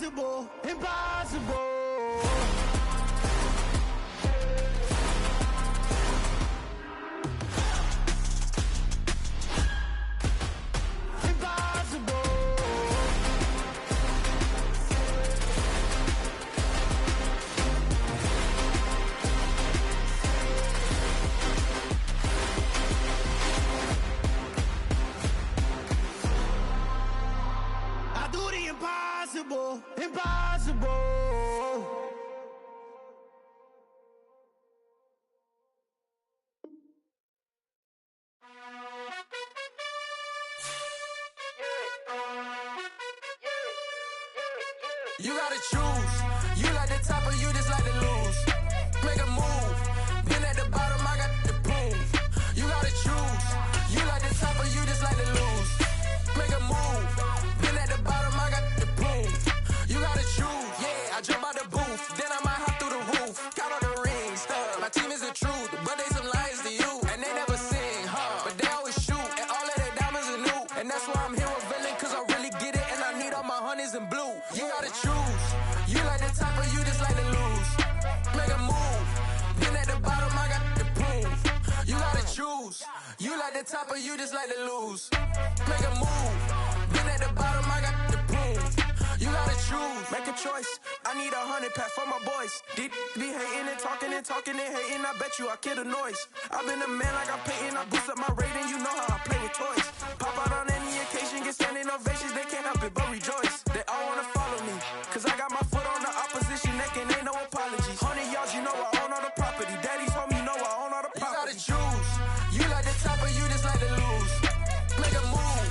Impossible, impossible. Impossible, impossible. You gotta choose. You like the top or you just like to lose. Make a move. Been at the bottom, I got the prove. You gotta choose. You like the top or you just like to lose. Make a move. Been at the bottom, I got the prove. You gotta choose. Yeah, I jump out the booth. Then I might hop through the roof. Count on the rings. My team is the truth, but they some liars to you. And they never sing, but they always shoot. And all of their diamonds are new. And that's why I'm here with villain, cause I really get it. And I need all my honeys in blue. You gotta choose. You like the top or you just like to lose. Make a move. Been at the bottom, I got the proof. You gotta choose. You like the top or you just like to lose. Make a move. Been at the bottom, I got the proof. You gotta choose. Make a choice. I need 100 pack for my boys. Deep be hating and talking and talking and hating. I bet you I kill the noise. I've been a man like I'm Peyton. I boost up my rating. You know how I play with toys. Pop out on any occasion, get standing ovations. They can't help it but rejoice. They all wanna follow me, cause I got my foot on the opposition neck and ain't no apologies. 100 yards, you know I own all the property. Daddy's home, you know I own all the property. You gotta choose. You like the top or you just like to lose. Make a move.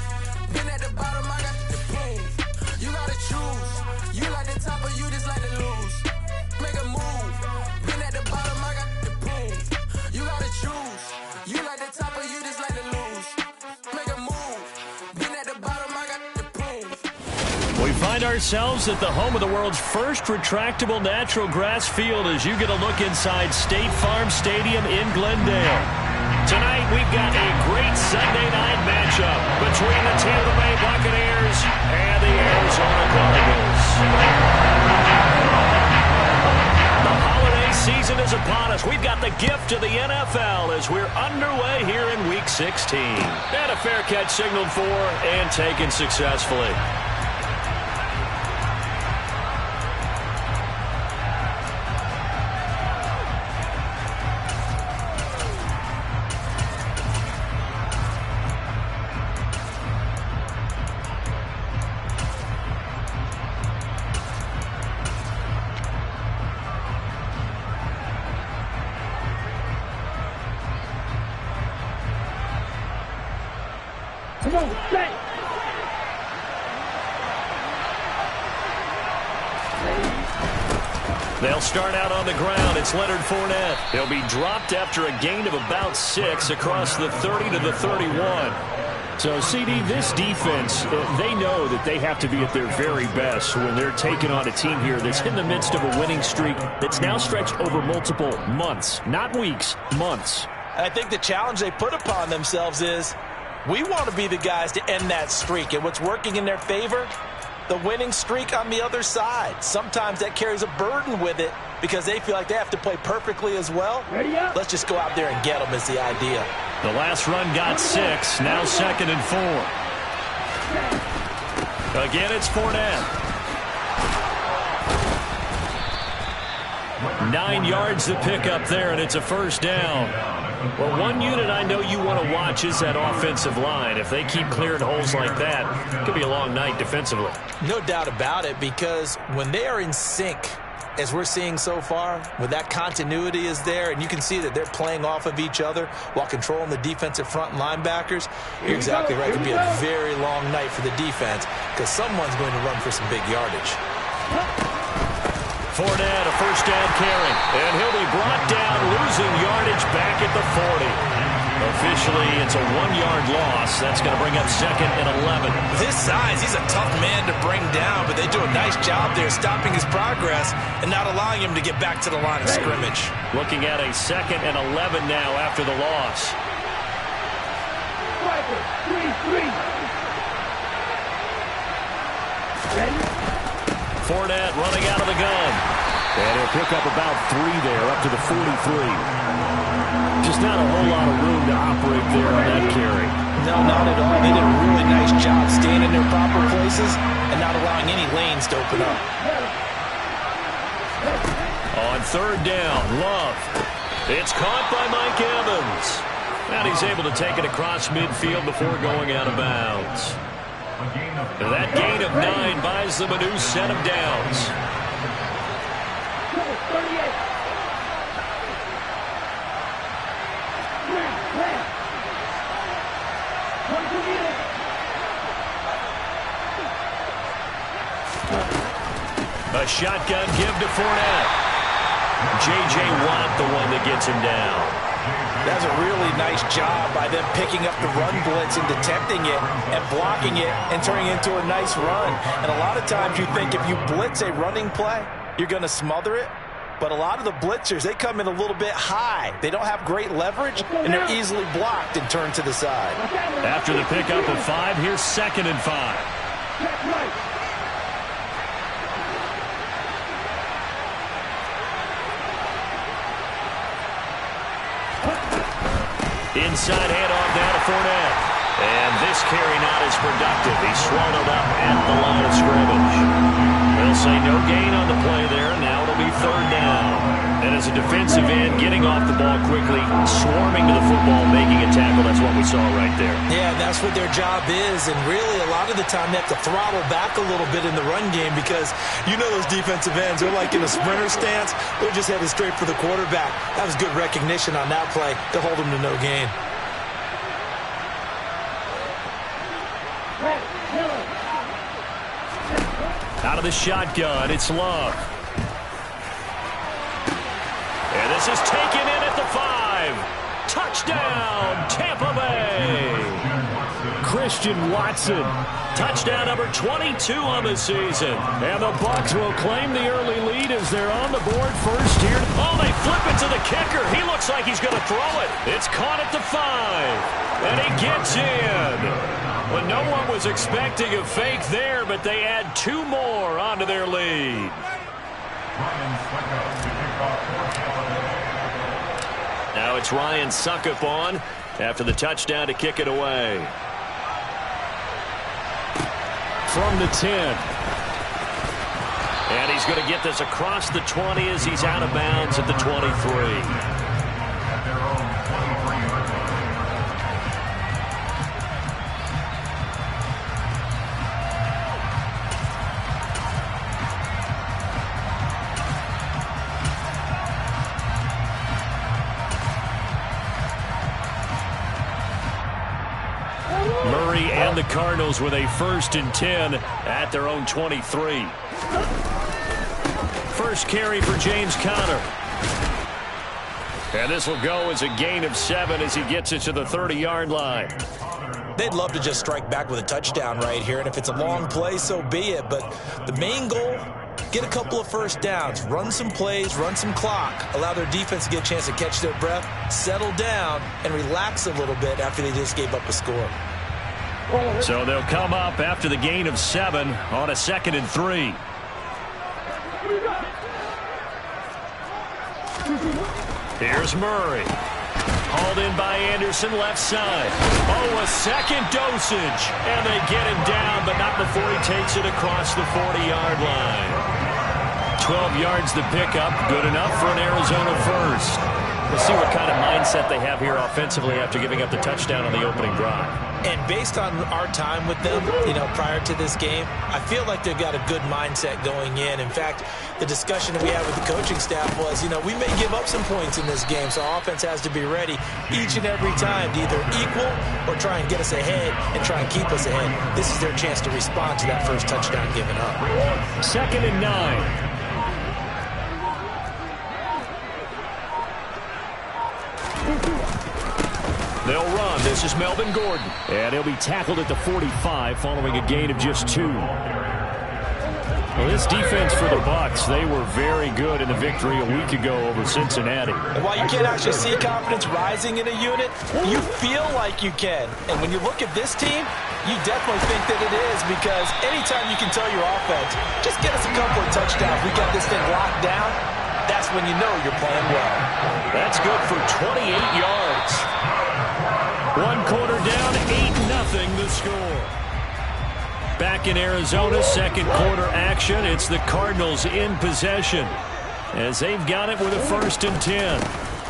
Been at the bottom, I got the proof. You gotta choose. You like the top or you just like to lose. Make a move. Been at the bottom, I got the proof. You gotta choose. You like the top or you just like to lose. Make a move. Been at the bottom, I got the proof. We find ourselves at the home of the world's first retractable natural grass field as you get a look inside State Farm Stadium in Glendale. Tonight, we've got a great Sunday night matchup between the Tampa Bay Buccaneers and the Arizona Cardinals. The holiday season is upon us. We've got the gift of the NFL as we're underway here in Week 16. And a fair catch signaled for and taken successfully. They'll start out on the ground. It's Leonard Fournette. He'll be dropped after a gain of about 6 across the 30 to the 31. So, CD, this defense, they know that they have to be at their very best when they're taking on a team here that's in the midst of a winning streak that's now stretched over multiple months, not weeks, months. I think the challenge they put upon themselves is we want to be the guys to end that streak. And what's working in their favor? The winning streak on the other side. Sometimes that carries a burden with it because they feel like they have to play perfectly as well. Let's just go out there and get them is the idea. The last run got 6. Now 2nd and 4. Again, it's Fournette. 9 yards to pick up there, and it's a first down. Well, one unit I know you want to watch is that offensive line. If they keep clearing holes like that, it could be a long night defensively. No doubt about it, because when they are in sync, as we're seeing so far, when that continuity is there, and you can see that they're playing off of each other while controlling the defensive front linebackers, you're exactly right. It could be a very long night for the defense because someone's going to run for some big yardage. Fournette, a first down carry, and he'll be brought down, losing yardage back at the 40. Officially, it's a 1-yard loss. That's going to bring up 2nd and 11. With his size, he's a tough man to bring down, but they do a nice job there stopping his progress and not allowing him to get back to the line of scrimmage. Looking at a 2nd and 11 now after the loss. 3-3. Fournette running out of the gun. And he'll pick up about 3 there, up to the 43. Just not a whole lot of room to operate there on that carry. No, not at all. They did a really nice job staying in their proper places and not allowing any lanes to open up. On 3rd down, Love. It's caught by Mike Evans. And he's able to take it across midfield before going out of bounds. That gain of 9 buys them a new set of downs. A shotgun give to Fournette. J.J. Watt, the one that gets him down. That's a really nice job by them picking up the run blitz and detecting it and blocking it and turning it into a nice run. And a lot of times you think if you blitz a running play, you're going to smother it. But a lot of the blitzers, they come in a little bit high. They don't have great leverage, and they're easily blocked and turned to the side. After the pickup of 5, here's 2nd and 5. Inside handoff down to Fournette. And this carry not as productive. He's swallowed up at the line of scrimmage. They'll say no gain on the play there. Now it'll be 3rd down. And as a defensive end, getting off the ball quickly, swarming to the football, making a tackle. That's what we saw right there. Yeah, that's what their job is. And really, a lot of the time, they have to throttle back a little bit in the run game because you know those defensive ends, they're like in a sprinter stance. They're just headed straight for the quarterback. That was good recognition on that play to hold them to no gain. Out of the shotgun, it's Love. And this is taken in at the 5. Touchdown, Tampa Bay. Christian Watson. Touchdown number 22 on the season. And the Bucs will claim the early lead as they're on the board first here. Oh, they flip it to the kicker. He looks like he's going to throw it. It's caught at the 5. And he gets in. Well, no one was expecting a fake there, but they add 2 more onto their lead. Now it's Ryan Suckup on after the touchdown to kick it away. From the 10. And he's going to get this across the 20 as he's out of bounds at the 23. Murray and the Cardinals with a 1st and 10 at their own 23. First carry for James Conner. And this will go as a gain of 7 as he gets it to the 30-yard line. They'd love to just strike back with a touchdown right here, and if it's a long play, so be it. But the main goal, get a couple of first downs, run some plays, run some clock, allow their defense to get a chance to catch their breath, settle down, and relax a little bit after they just gave up a score. So they'll come up after the gain of 7 on a 2nd and 3. Here's Murray. Hauled in by Anderson, left side. Oh, a second dosage. And they get him down, but not before he takes it across the 40-yard line. 12 yards to pick up. Good enough for an Arizona first. We'll see what kind of mindset they have here offensively after giving up the touchdown on the opening drive. And based on our time with them, prior to this game, I feel like they've got a good mindset going in. In fact, the discussion that we had with the coaching staff was, we may give up some points in this game, so our offense has to be ready each and every time to either equal or try and get us ahead and try and keep us ahead. This is their chance to respond to that first touchdown given up. 2nd and 9. They'll run. This is Melvin Gordon. And he'll be tackled at the 45 following a gain of just 2. Well, this defense for the Bucs, they were very good in the victory a week ago over Cincinnati. And while you can't actually see confidence rising in a unit, you feel like you can. And when you look at this team, you definitely think that it is, because anytime you can tell your offense, just get us a couple of touchdowns, we got this thing locked down, that's when you know you're playing well. That's good for 28 yards. One quarter down, 8-0 the score. Back in Arizona, second quarter action. It's the Cardinals in possession as they've got it with a 1st and 10.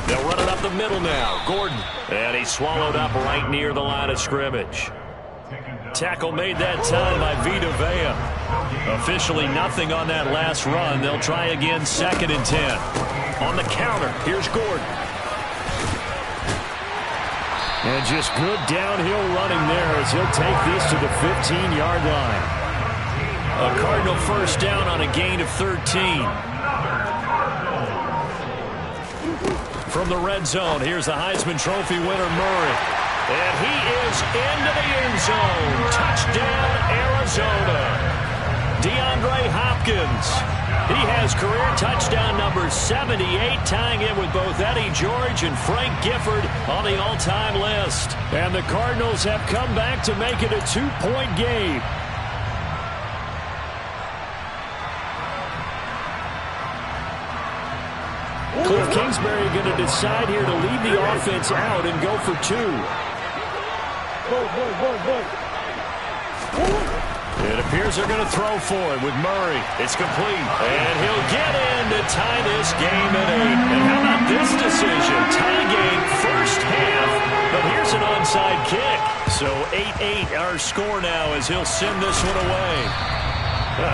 They'll run it up the middle now. Gordon. And he's swallowed up right near the line of scrimmage. Tackle made that time by Vita Vea. Officially nothing on that last run. They'll try again, 2nd and 10. On the counter, here's Gordon. And just good downhill running there as he'll take this to the 15-yard line. A Cardinal 1st down on a gain of 13. From the red zone, here's the Heisman Trophy winner, Murray. And he is into the end zone. Touchdown, Arizona. DeAndre Hopkins. He has career touchdown number 78, tying it with both Eddie George and Frank Gifford on the all-time list. And the Cardinals have come back to make it a 2-point game. Cliff Kingsbury going to decide here to lead the offense out and go for 2. It appears they're going to throw for it with Murray. It's complete. And he'll get in to tie this game at 8. And how about this decision? Tie game, first half, but here's an onside kick. So 8-8 our score now as he'll send this one away.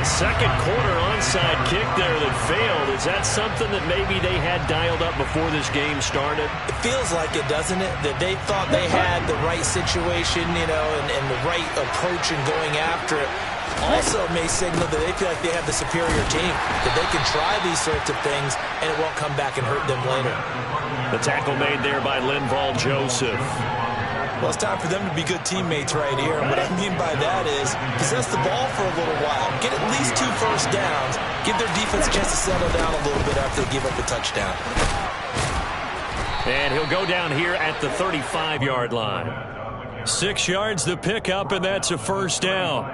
Second quarter onside kick there that failed. Is that something that maybe they had dialed up before this game started? It feels like it, doesn't it? That they thought they had the right situation, you know, and the right approach in going after it. Also may signal that they feel like they have the superior team, that they can try these sorts of things and it won't come back and hurt them later. The tackle made there by Linval Joseph. Well, it's time for them to be good teammates right here. And what I mean by that is possess the ball for a little while. Get at least 2 first downs. Give their defense a chance to settle down a little bit after they give up a touchdown. And he'll go down here at the 35-yard line. 6 yards the pickup, and that's a 1st down.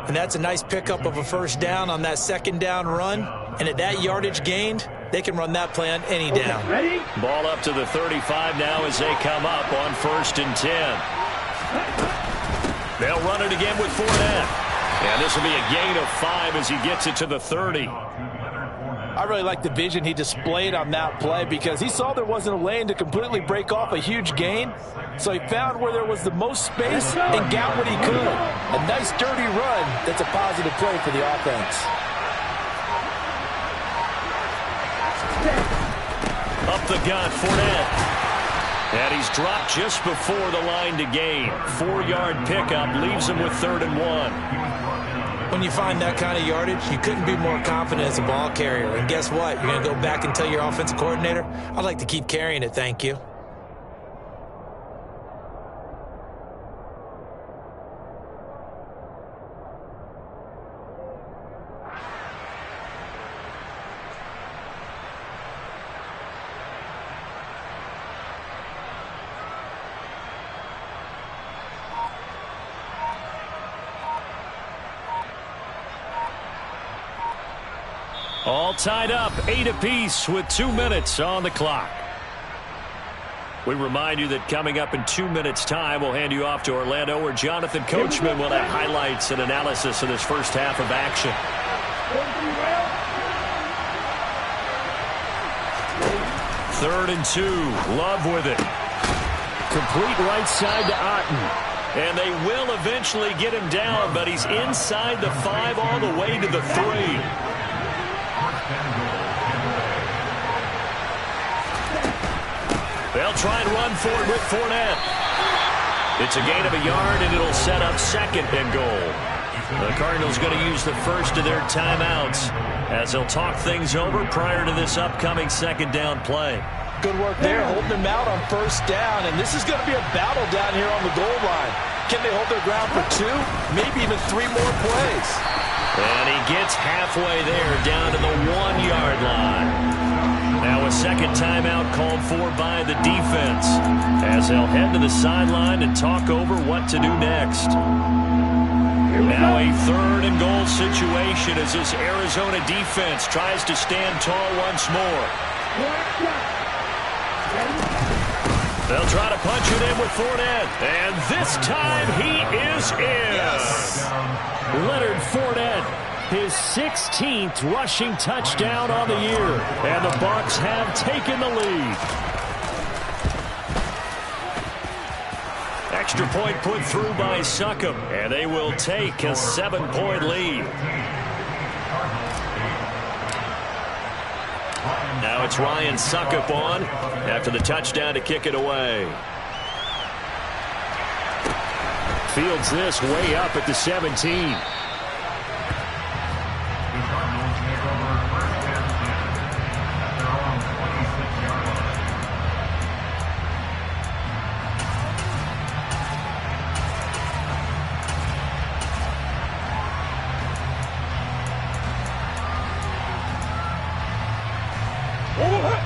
And that's a nice pickup of a 1st down on that 2nd down run. And at that yardage gained, they can run that play on any down. Ready? Ball up to the 35 now as they come up on 1st and 10. They'll run it again with Fournette. And this will be a gain of 5 as he gets it to the 30. I really like the vision he displayed on that play because he saw there wasn't a lane to completely break off a huge gain. So he found where there was the most space and got what he could. A nice dirty run that's a positive play for the offense. Up the gut, Fournette. And he's dropped just before the line to gain. 4-yard pickup leaves him with 3rd and 1. When you find that kind of yardage, you couldn't be more confident as a ball carrier. And guess what? You're going to go back and tell your offensive coordinator, I'd like to keep carrying it, thank you. All tied up, 8 apiece with 2 minutes on the clock. We remind you that coming up in 2 minutes' time, we'll hand you off to Orlando, where Jonathan Coachman will have highlights and analysis of this first half of action. 3rd and 2, Love with it. Complete right side to Otten. And they will eventually get him down, but he's inside the 5 all the way to the 3. They'll try and run for it with Fournette. It's a gain of a yard, and it'll set up 2nd and goal. The Cardinals going to use the first of their timeouts as they'll talk things over prior to this upcoming 2nd down play. Good work there, holding them out on 1st down, and this is going to be a battle down here on the goal line. Can they hold their ground for 2, maybe even 3 more plays? And he gets halfway there, down to the 1-yard line. Now a second timeout called for by the defense, as they'll head to the sideline and talk over what to do next. Now a 3rd and goal situation as this Arizona defense tries to stand tall once more. They'll try to punch it in with Fournette. And this time he is in. Yes. Leonard Fournette, his 16th rushing touchdown on the year. And the Bucs have taken the lead. Extra point put through by Succop, and they will take a 7-point lead. Now it's Ryan Succop on after the touchdown to kick it away. Fields this way up at the 17.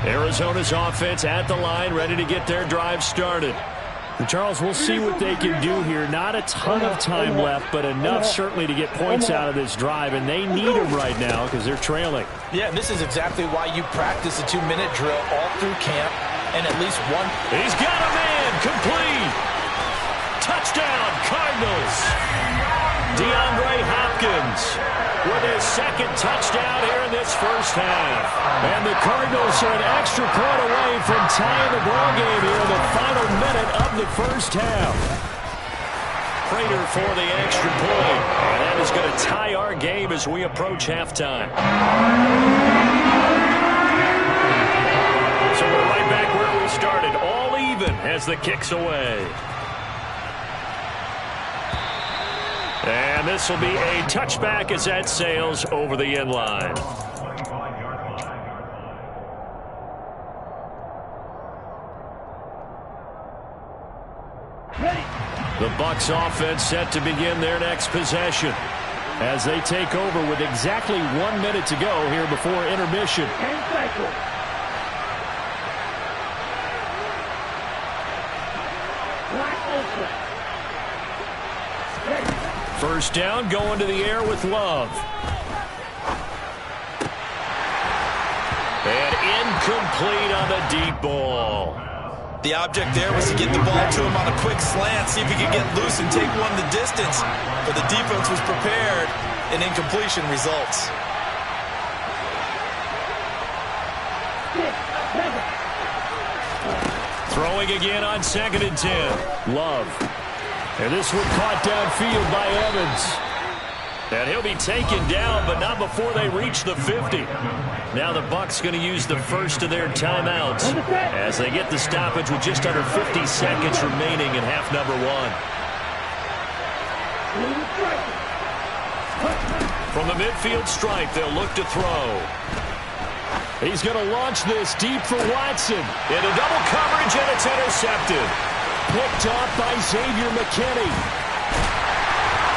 Arizona's offense at the line, ready to get their drive started. And Charles, we'll see what they can do here. Not a ton of time left, but enough certainly to get points out of this drive, and they need them right now because they're trailing. Yeah, and this is exactly why you practice a 2-minute drill all through camp, and at least one. He's got a man, complete. Touchdown, Cardinals. DeAndre Hopkins with his 2nd touchdown here in this first half. And the Cardinals are an extra point away from tying the ball game here in the final minute of the first half. Prater for the extra point. And that is going to tie our game as we approach halftime. So we're right back where we started, all even as the kick's away. And this will be a touchback as that sails over the end line. The Bucs offense set to begin their next possession as they take over with exactly 1 minute to go here before intermission. First down, going to the air with Love. And incomplete on the deep ball. The object there was to get the ball to him on a quick slant, see if he could get loose and take one the distance. But the defense was prepared, and incompletion results. Throwing again on 2nd and 10. Love. And this one caught downfield by Evans. And he'll be taken down, but not before they reach the 50. Now the Bucs going to use the first of their timeouts as they get the stoppage with just under 50 seconds remaining in half number 1. From the midfield stripe, they'll look to throw. He's going to launch this deep for Watson. Into double coverage, and it's intercepted. Picked off by Xavier McKinney.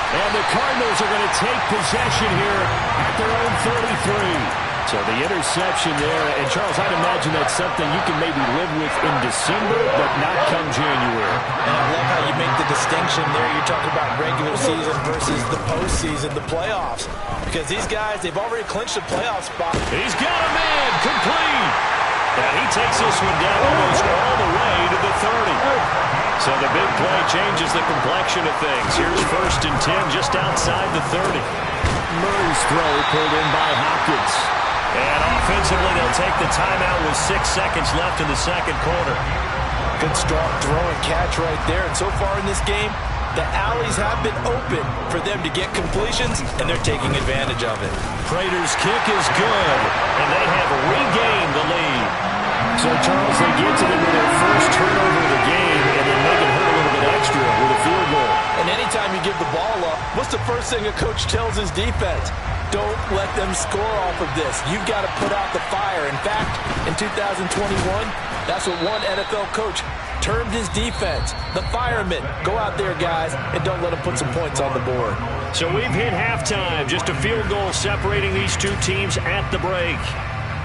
And the Cardinals are going to take possession here at their own 33. So the interception there, and Charles, I'd imagine that's something you can maybe live with in December, but not come January. And I love how you make the distinction there. You're talking about regular season versus the postseason, the playoffs. Because these guys, they've already clinched a playoff spot. He's got a man, complete. And he takes this one down almost all the way to the 30. So the big play changes the complexion of things. Here's 1st and 10 just outside the 30. Murray's throw pulled in by Hopkins. And offensively, they'll take the timeout with 6 seconds left in the second quarter. Good strong throw and catch right there. And so far in this game, the alleys have been open for them to get completions, and they're taking advantage of it. Prater's kick is good, and they have regained the lead. So, Charles, they get to them with their first turnover of the game, and then make it hurt a little bit extra with a field goal. And anytime you give the ball up, what's the first thing a coach tells his defense? Don't let them score off of this. You've got to put out the fire. In fact, in 2021, that's what one NFL coach termed his defense. The firemen. Go out there, guys, and don't let them put some points on the board. So we've hit halftime. Just a field goal separating these two teams at the break.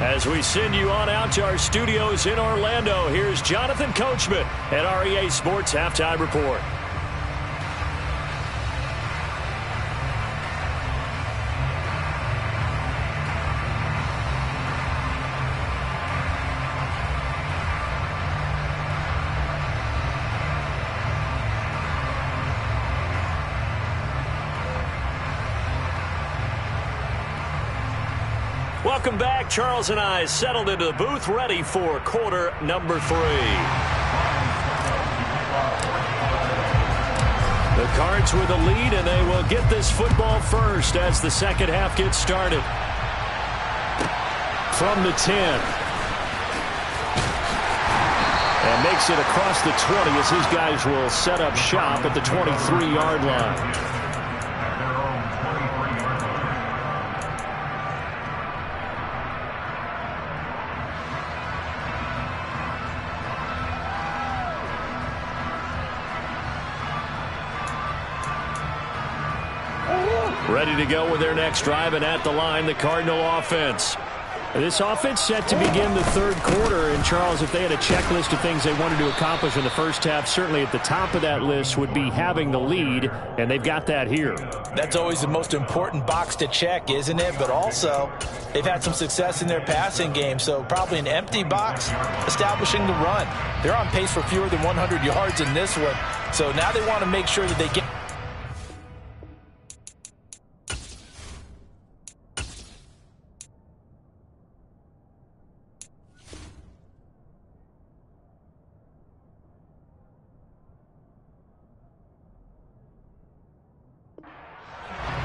As we send you on out to our studios in Orlando, here's Jonathan Coachman at REA Sports Halftime Report. Welcome back. Charles and I settled into the booth, ready for quarter number 3. The Cards with the lead, and they will get this football first as the second half gets started. From the 10. And makes it across the 20 as his guys will set up shop at the 23-yard line. Ready to go with their next drive, and at the line, the Cardinal offense. This offense set to begin the third quarter, and Charles, if they had a checklist of things they wanted to accomplish in the first half, certainly at the top of that list would be having the lead, and they've got that here. That's always the most important box to check, isn't it? But also, they've had some success in their passing game, so probably an empty box establishing the run. They're on pace for fewer than 100 yards in this one, so now they want to make sure that they get...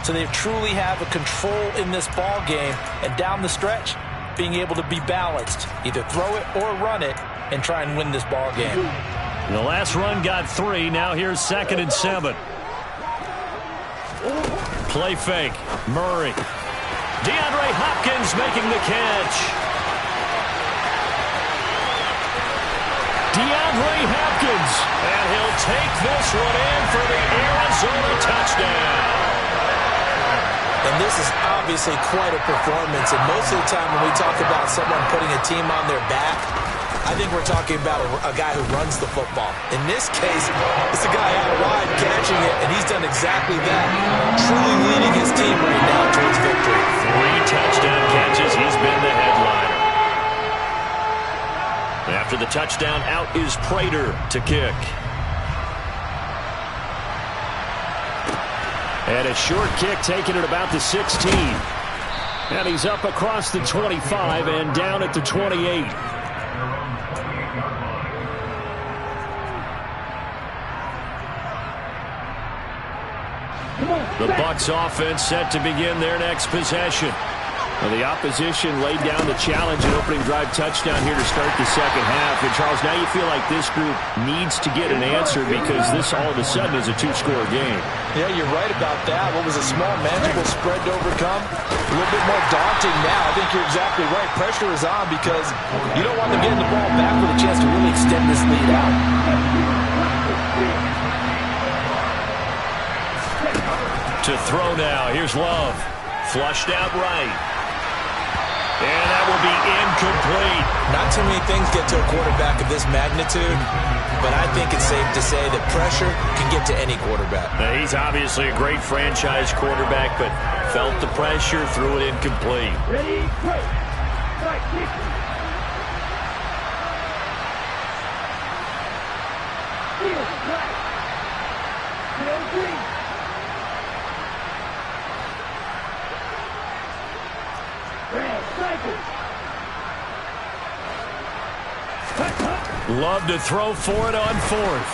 So they truly have a control in this ball game, and down the stretch, being able to be balanced, either throw it or run it, and try and win this ball game. The last run got 3. Now here's 2nd and 7. Play fake. Murray. DeAndre Hopkins making the catch. DeAndre Hopkins, and he'll take this one in for the Arizona touchdown. And this is obviously quite a performance. And most of the time when we talk about someone putting a team on their back, I think we're talking about a guy who runs the football. In this case, it's a guy out wide catching it, and he's done exactly that. Truly leading his team right now towards victory. 3 touchdown catches. He's been the headliner. After the touchdown, out is Prater to kick. And a short kick taken at about the 16. And he's up across the 25 and down at the 28. The Bucs offense set to begin their next possession. Well, the opposition laid down the challenge and opening drive touchdown here to start the second half. And, Charles, now you feel like this group needs to get an answer because this all of a sudden is a 2-score game. Yeah, you're right about that. What was a small, manageable spread to overcome, a little bit more daunting now. I think you're exactly right. Pressure is on because you don't want them getting the ball back with a chance to really extend this lead out. To throw now. Here's Love. Flushed out right. And that will be incomplete. Not too many things get to a quarterback of this magnitude, but I think it's safe to say that pressure can get to any quarterback. Now, he's obviously a great franchise quarterback, but felt the pressure, threw it incomplete. Ready, break. Right, kick. Field, right. Field, green. Love to throw for it on 4th.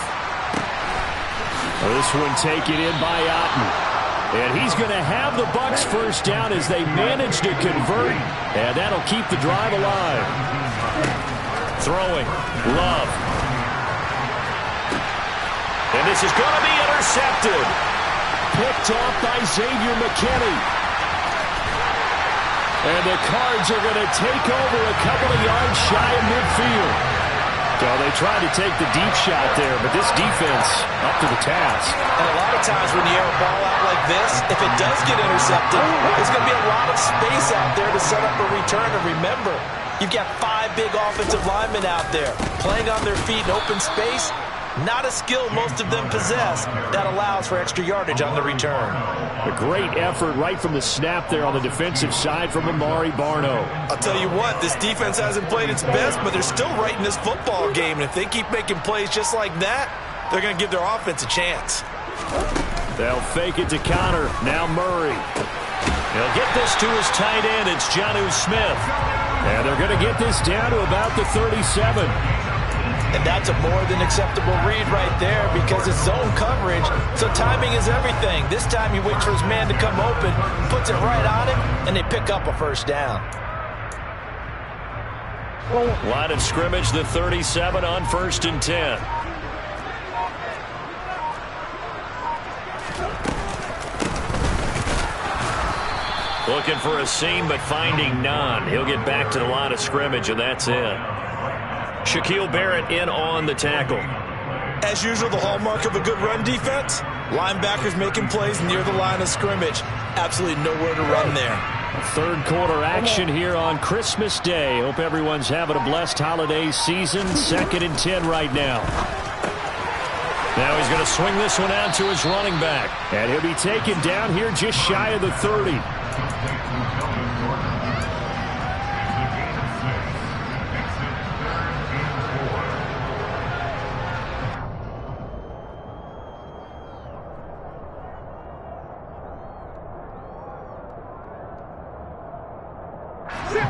This one taken in by Otten. And he's going to have the Bucs first down as they manage to convert. And that'll keep the drive alive. Throwing. Love. And this is going to be intercepted. Picked off by Xavier McKinney. And the Cards are going to take over a couple of yards shy of midfield. So they tried to take the deep shot there, but this defense up to the task. And a lot of times when you air a ball out like this, if it does get intercepted, there's going to be a lot of space out there to set up a return. And remember, you've got 5 big offensive linemen out there playing on their feet in open space. Not a skill most of them possess that allows for extra yardage on the return. A great effort right from the snap there on the defensive side from Amari Barno. I'll tell you what, this defense hasn't played its best, but they're still right in this football game. And if they keep making plays just like that, they're going to give their offense a chance. They'll fake it to Connor. Now Murray. He'll get this to his tight end. It's Jonnu Smith. And they're going to get this down to about the 37. And that's a more than acceptable read right there because it's zone coverage, so timing is everything. This time he waits for his man to come open, puts it right on him, and they pick up a first down. Line of scrimmage, the 37 on 1st and 10. Looking for a seam, but finding none. He'll get back to the line of scrimmage, and that's it. Shaquille Barrett in on the tackle. As usual, the hallmark of a good run defense, linebackers making plays near the line of scrimmage. Absolutely nowhere to run there. Third quarter action here on Christmas Day. Hope everyone's having a blessed holiday season. 2nd and 10 right now. Now he's going to swing this one out to his running back. And he'll be taken down here just shy of the 30.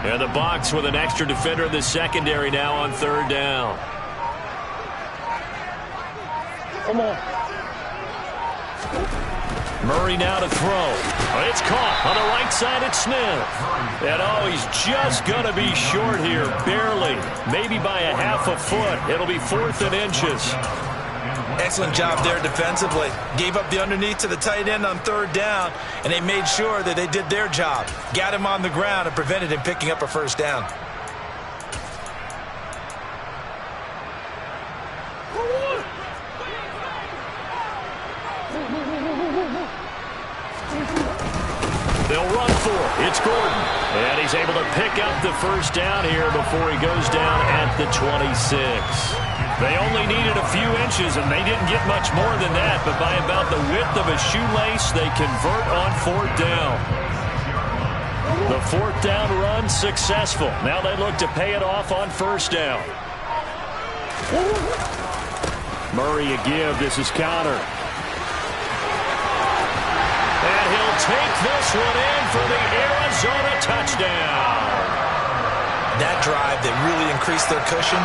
And the box with an extra defender in the secondary now on 3rd down. Come on. Murray now to throw. It's caught on the right side. It's Smith. And he's just going to be short here, barely. Maybe by a half a foot. It'll be 4th and inches. Excellent job there defensively. Gave up the underneath to the tight end on 3rd down, and they made sure that they did their job. Got him on the ground and prevented him picking up a first down. They'll run for it. It's Gordon. And he's able to pick up the first down here before he goes down at the 26. They only needed a few inches, and they didn't get much more than that. But by about the width of a shoelace, they convert on 4th down. The 4th down run successful. Now they look to pay it off on 1st down. Murray a give. This is Connor. And he'll take this one in for the Arizona touchdown. That drive that really increased their cushion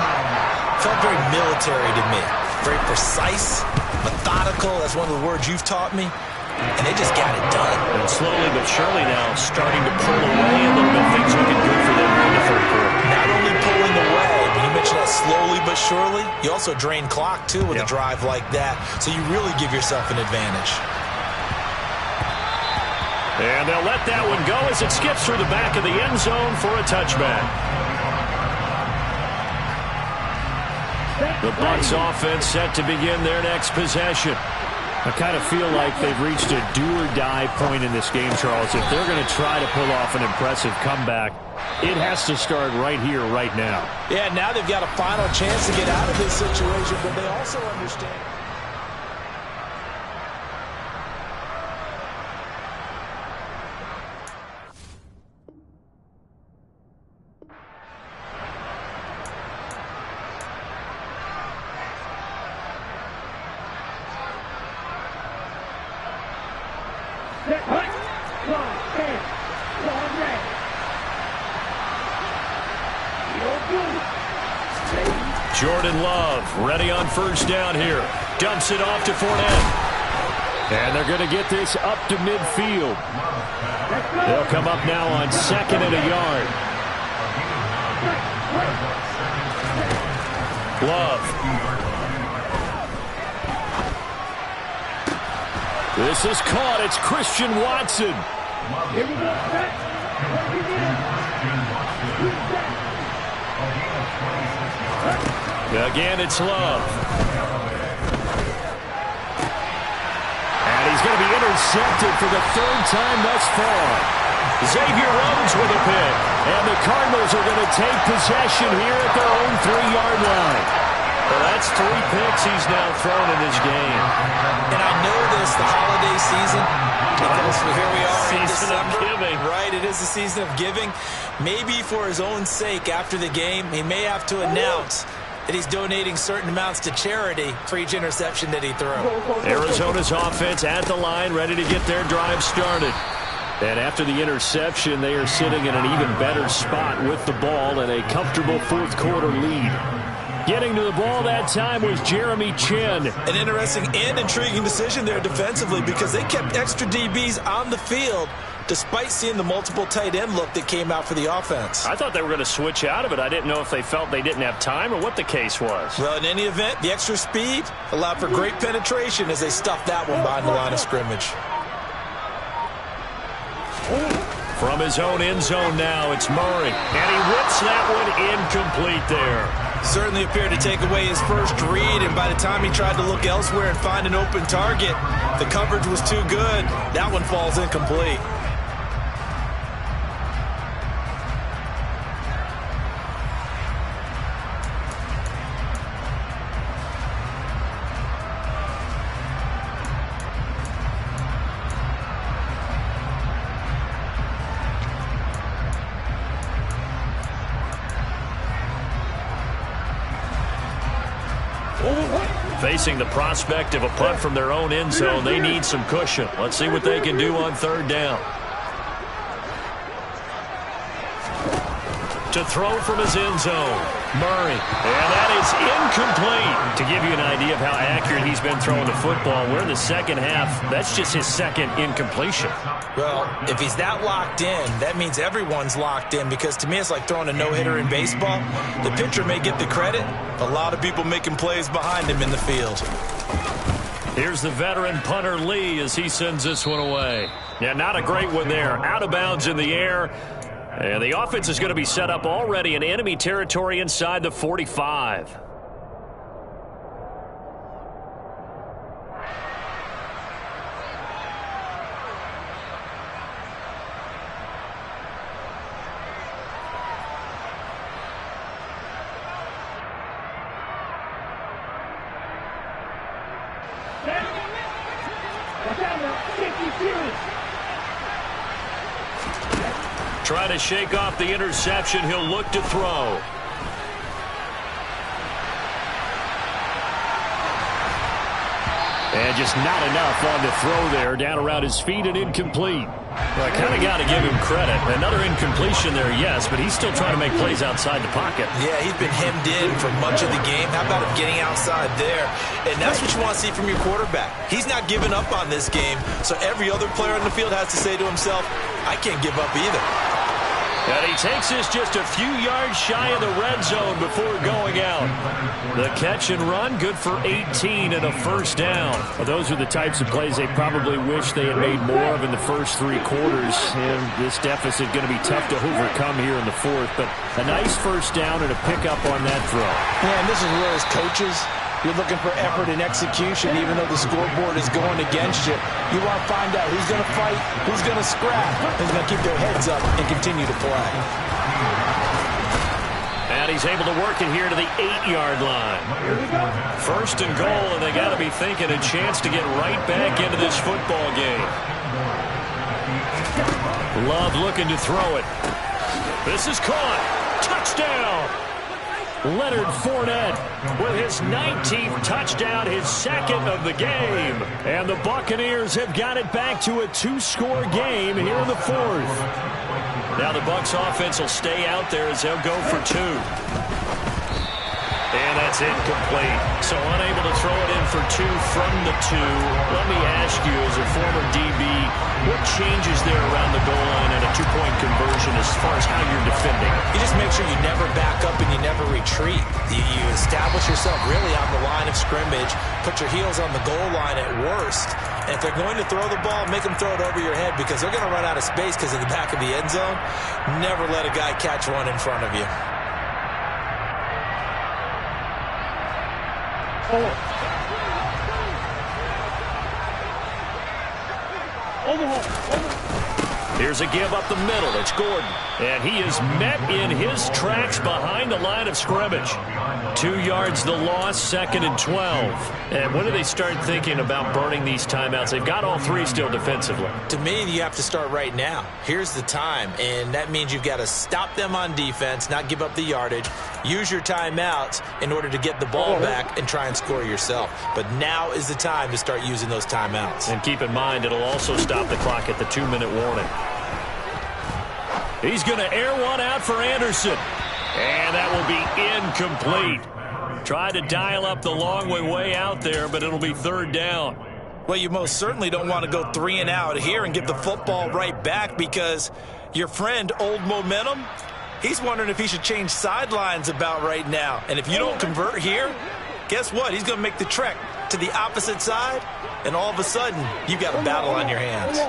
felt very military to me. Very precise, methodical. That's one of the words you've taught me. And they just got it done. And slowly but surely now starting to pull away a little bit. Things looking good for them in the 3rd quarter. Not only pulling away, but you mentioned that slowly but surely. You also drain clock, too, with a drive like that. So you really give yourself an advantage. And they'll let that one go as it skips through the back of the end zone for a touchback. The Bucs offense set to begin their next possession. I kind of feel like they've reached a do-or-die point in this game, Charles. If they're going to try to pull off an impressive comeback, it has to start right here, right now. Yeah, now they've got a final chance to get out of this situation, but they also understand. Jordan Love ready on 1st down here. Dumps it off to Fournette. And they're going to get this up to midfield. They'll come up now on 2nd and a yard. Love. This is caught. It's Christian Watson. Here we go. Back. Again, it's Love. And he's going to be intercepted for the third time thus far. Xavier Rhodes with a pick. And the Cardinals are going to take possession here at their own 3-yard line. Well, that's 3 picks he's now thrown in this game. And I know this, the holiday season, because here we are in Season of December. giving. Right, it is the season of giving. Maybe for his own sake after the game, he may have to announce that he's donating certain amounts to charity for each interception that he threw. Arizona's offense at the line, ready to get their drive started. And after the interception, they are sitting in an even better spot with the ball and a comfortable fourth-quarter lead. Getting to the ball that time was Jeremy Chin. An interesting and intriguing decision there defensively because they kept extra DBs on the field despite seeing the multiple tight end look that came out for the offense. I thought they were going to switch out of it. I didn't know if they felt they didn't have time or what the case was. Well, in any event, the extra speed allowed for great penetration as they stuffed that one behind the line of scrimmage. From his own end zone now, it's Murray. And he whips that one incomplete there. Certainly appeared to take away his first read, and by the time he tried to look elsewhere and find an open target, the coverage was too good. That one falls incomplete. Facing the prospect of a punt from their own end zone, they need some cushion. Let's see what they can do on third down. To throw from his end zone, Murray. And that is incomplete. To give you an idea of how accurate he's been throwing the football, we're in the second half. That's just his second incompletion. Well, if he's that locked in, that means everyone's locked in because to me it's like throwing a no-hitter in baseball. The pitcher may get the credit, but a lot of people making plays behind him in the field. Here's the veteran punter Lee as he sends this one away. Yeah, not a great one there. Out of bounds in the air. And the offense is going to be set up already in enemy territory inside the 45. Try to shake off the interception. He'll look to throw. And just not enough on the throw there. Down around his feet and incomplete. Well, I kind of got to give him credit. Another incompletion there, yes, but he's still trying to make plays outside the pocket. Yeah, he's been hemmed in for much of the game. How about him getting outside there? And that's what you want to see from your quarterback. He's not giving up on this game, so every other player on the field has to say to himself, I can't give up either. And he takes this just a few yards shy of the red zone before going out. The catch and run, good for 18 and a first down. Well, those are the types of plays they probably wish they had made more of in the first 3 quarters. And this deficit going to be tough to overcome here in the fourth. But a nice first down and a pickup on that throw. Yeah, and this is where as coaches, you're looking for effort and execution, even though the scoreboard is going against you. You want to find out who's going to fight, who's going to scrap, who's going to keep their heads up and continue to play. And he's able to work it here to the 8-yard line. First and goal, and they got to be thinking a chance to get right back into this football game. Love looking to throw it. This is caught. Touchdown. Leonard Fournette with his 19th touchdown, his second of the game. And the Buccaneers have got it back to a 2-score game here in the fourth. Now the Bucs offense will stay out there as they'll go for 2. And that's incomplete. So unable to throw it in for 2 from the 2. Let me ask you, as a former DB, what changes there around the goal line and a 2-point conversion as far as how you're defending? You just make sure you never back up and you never retreat. You establish yourself really on the line of scrimmage, put your heels on the goal line at worst. And if they're going to throw the ball, make them throw it over your head because they're going to run out of space because of the back of the end zone. Never let a guy catch one in front of you. Here's a give up the middle. It's Gordon. And he is met in his tracks behind the line of scrimmage. 2 yards the loss, 2nd and 12. And when do they start thinking about burning these timeouts? They've got all 3 still defensively. To me, you have to start right now. Here's the time, and that means you've got to stop them on defense, not give up the yardage, use your timeouts in order to get the ball back and try and score yourself. But now is the time to start using those timeouts. And keep in mind, it'll also stop the clock at the 2-minute warning. He's going to air one out for Anderson. And that will be incomplete. Tried to dial up the long way out there, but it'll be 3rd down. Well, you most certainly don't want to go 3 and out here and give the football right back, because your friend, Old Momentum, he's wondering if he should change sidelines about right now. And if you don't convert here, guess what? He's going to make the trek to the opposite side, and all of a sudden, you've got a battle on your hands.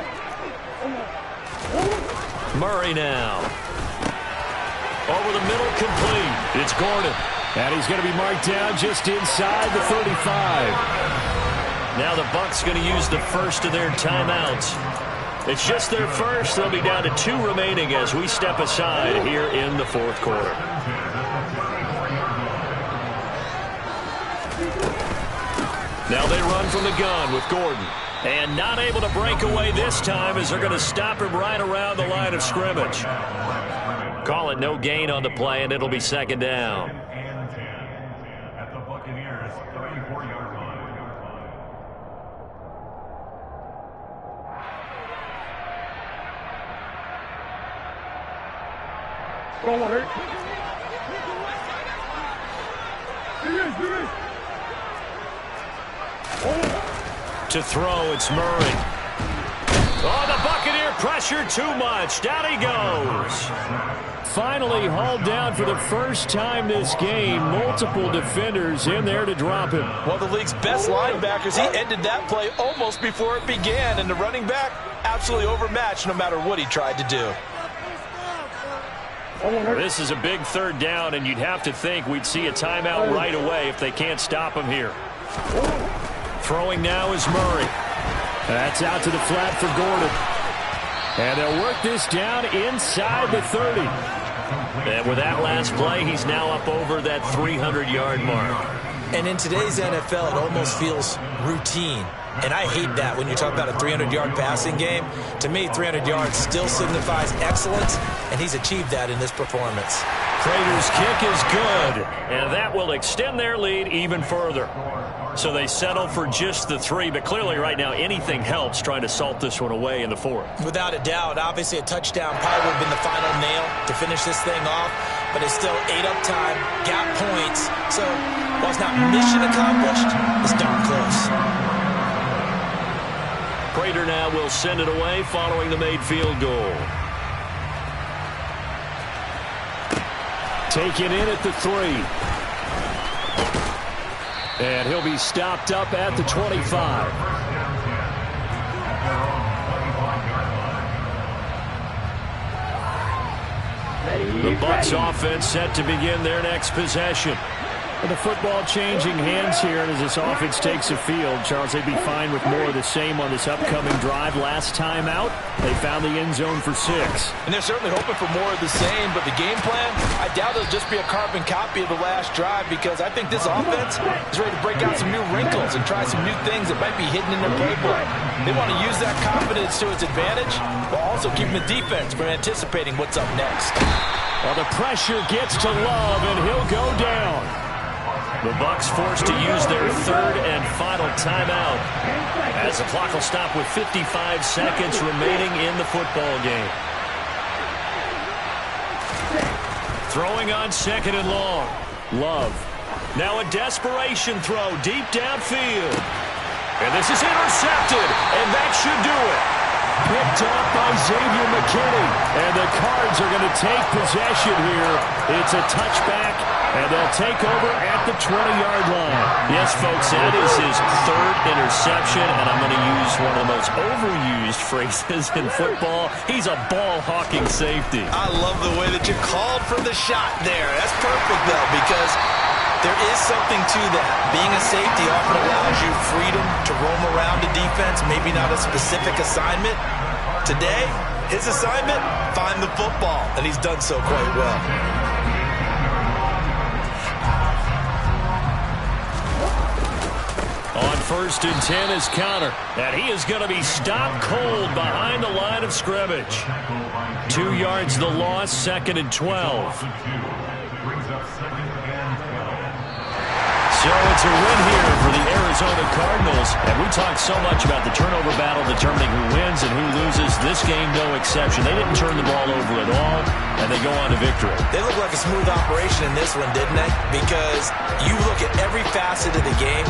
Murray now. Over the middle, complete. It's Gordon. And he's going to be marked down just inside the 35. Now the Bucs going to use the first of their timeouts. It's just their first. They'll be down to 2 remaining as we step aside here in the 4th quarter. Now they run from the gun with Gordon. And not able to break away this time as they're going to stop him right around the line of scrimmage. Call it no gain on the play, and it'll be 2nd down. At the Buccaneers 34-yard line. To throw, it's Murray. Oh, the Buccaneer pressure too much. Down he goes. Finally hauled down for the first time this game. Multiple defenders in there to drop him. One of the league's best linebackers, he ended that play almost before it began, and the running back absolutely overmatched no matter what he tried to do. This is a big 3rd down, and you'd have to think we'd see a timeout right away if they can't stop him here. Throwing now is Murray. That's out to the flat for Gordon. And they'll work this down inside the 30. And with that last play, he's now up over that 300-yard mark. And in today's NFL, it almost feels routine. And I hate that when you talk about a 300-yard passing game. To me, 300 yards still signifies excellence, and he's achieved that in this performance. Prater's kick is good, and that will extend their lead even further. So they settle for just the 3, but clearly right now anything helps trying to salt this one away in the 4th. Without a doubt, obviously a touchdown probably would have been the final nail to finish this thing off, but it's still ate up time, got points, so while it's not mission accomplished, it's darn close. Prater now will send it away following the made field goal. Taken in at the 3. And he'll be stopped up at the 25. The Bucs offense set to begin their next possession. And the football changing hands here, and as this offense takes the field, Charles, they'd be fine with more of the same on this upcoming drive. Last time out, they found the end zone for 6. And they're certainly hoping for more of the same, but the game plan, I doubt it'll just be a carbon copy of the last drive, because I think this offense is ready to break out some new wrinkles and try some new things that might be hidden in their playbook. They want to use that confidence to its advantage, while also keeping the defense from anticipating what's up next. Well, the pressure gets to Love, and he'll go down. The Bucs forced to use their 3rd and final timeout as the clock will stop with 55 seconds remaining in the football game. Throwing on 2nd and long. Love. Now a desperation throw deep downfield. And this is intercepted, and that should do it. Picked up by Xavier McKinney. And the Cards are going to take possession here. It's a touchback, and they'll take over at the 20-yard line. Yes, folks, that is his 3rd interception, and I'm going to use one of the most overused phrases in football. He's a ball-hawking safety. I love the way that you called for the shot there. That's perfect, though, because There is something to that. Being a safety often allows you freedom to roam around the defense, maybe not a specific assignment. Today, his assignment, find the football, and he's done so quite well. On 1st and 10 is counter, and he is going to be stopped cold behind the line of scrimmage. 2 yards the loss, 2nd and 12. So it's a win here for the Arizona Cardinals. And we talked so much about the turnover battle determining who wins and who loses. This game, no exception. They didn't turn the ball over at all, and they go on to victory. They look like a smooth operation in this one, didn't they? Because you look at every facet of the game,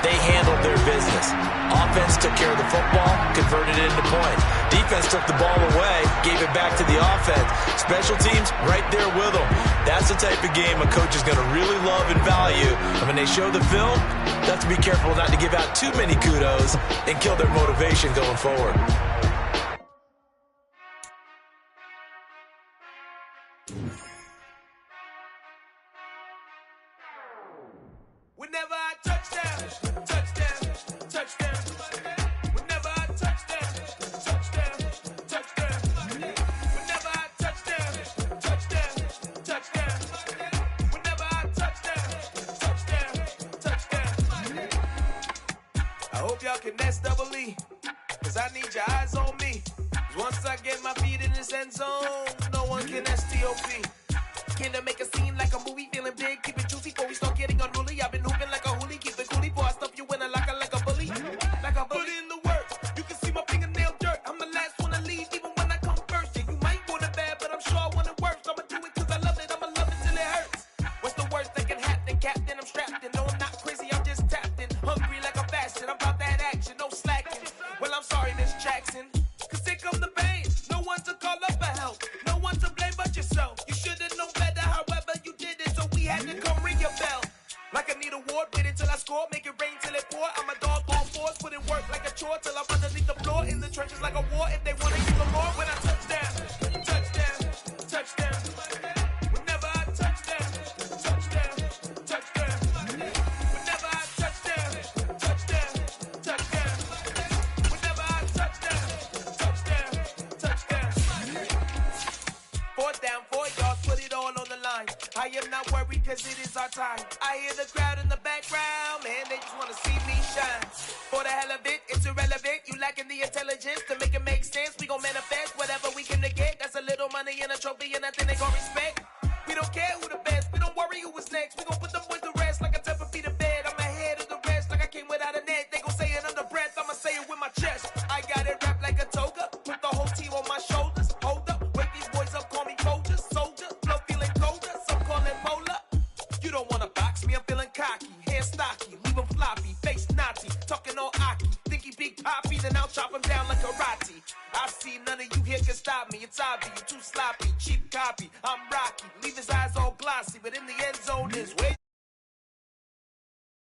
they handled their business. Offense took care of the football, converted it into points. Defense took the ball away, gave it back to the offense. Special teams, right there with them. That's the type of game a coach is going to really love and value. And when they show the film, they have to be careful not to give out too many kudos and kill their motivation going forward. Whenever I touchdown, touchdown, touchdown. Whenever I touchdown, touchdown, touchdown. Whenever I touchdown, touchdown, touchdown. Whenever I touchdown, touchdown, touchdown. I hope y'all can S-double-E, cause I need your eyes on me. Once I get my feet in this end zone, no one can S-T-O-P. Can I make a scene like a movie, feeling big, keep it juicy before we start getting unruly. I've been hooping like a hoolie, keep it coolie, before I stuff you in a locker like a bully. Like a bully. Put in the work, you can see my fingernail dirt. I'm the last one to leave, even when I come first. Yeah, you might want it bad, but I'm sure I want it worse. I'ma do it cause I love it, I'ma love it till it hurts. What's the worst that can happen, Captain? I'm strapped in, no I'm not crazy, I'm just tapped in. Hungry like a fashion, I'm about that action, no slacking. Well, I'm sorry, Miss Jackson, cause here come the pain. No one to call up for help, no one to blame but yourself. You should've known better, however you did it, so we had to come ring your bell. Like I need a ward, wait until I score, make it rain till it pour. I'm a dog on fours, put in work like a chore till I'm underneath the floor. In the trenches like a war, if they wanna give them more. When I touchdown, touchdown, touchdown. Whenever I touchdown, touchdown, touchdown. Whenever I touchdown, touchdown, touchdown. Whenever I touchdown, touchdown, touchdown. 4th down, 4 yards, put it all on the line. I am not worried cause it is our time. I hear the crowd in the background, man, they just wanna see me shine. For the hell of it, it's irrelevant. You lacking the intelligence to make it make sense. We gon' manifest whatever we can get. That's a little money and a trophy and nothing they gon' respect. We don't care who the best, we don't worry who was next. We gon' put them boys to rest like a 10 feet of bed. I'm ahead of the rest like I came without a net. They gon' say it under breath, I'ma say it with my chest. I got it wrapped like a toga, put the whole team on my shoulders. Hold up, wake these boys up, call me Folger, soldier, flow feeling colder, some call it polar. You don't wanna box me, I'm feeling cocky, hair stocky, leave him floppy, face naughty, talking all aki, think he big poppy, then I'll chop him down like karate. I see none of you here can stop me, it's obvious, you too sloppy, cheap copy, I'm Rocky, leave his eyes all glossy, but in the end zone is where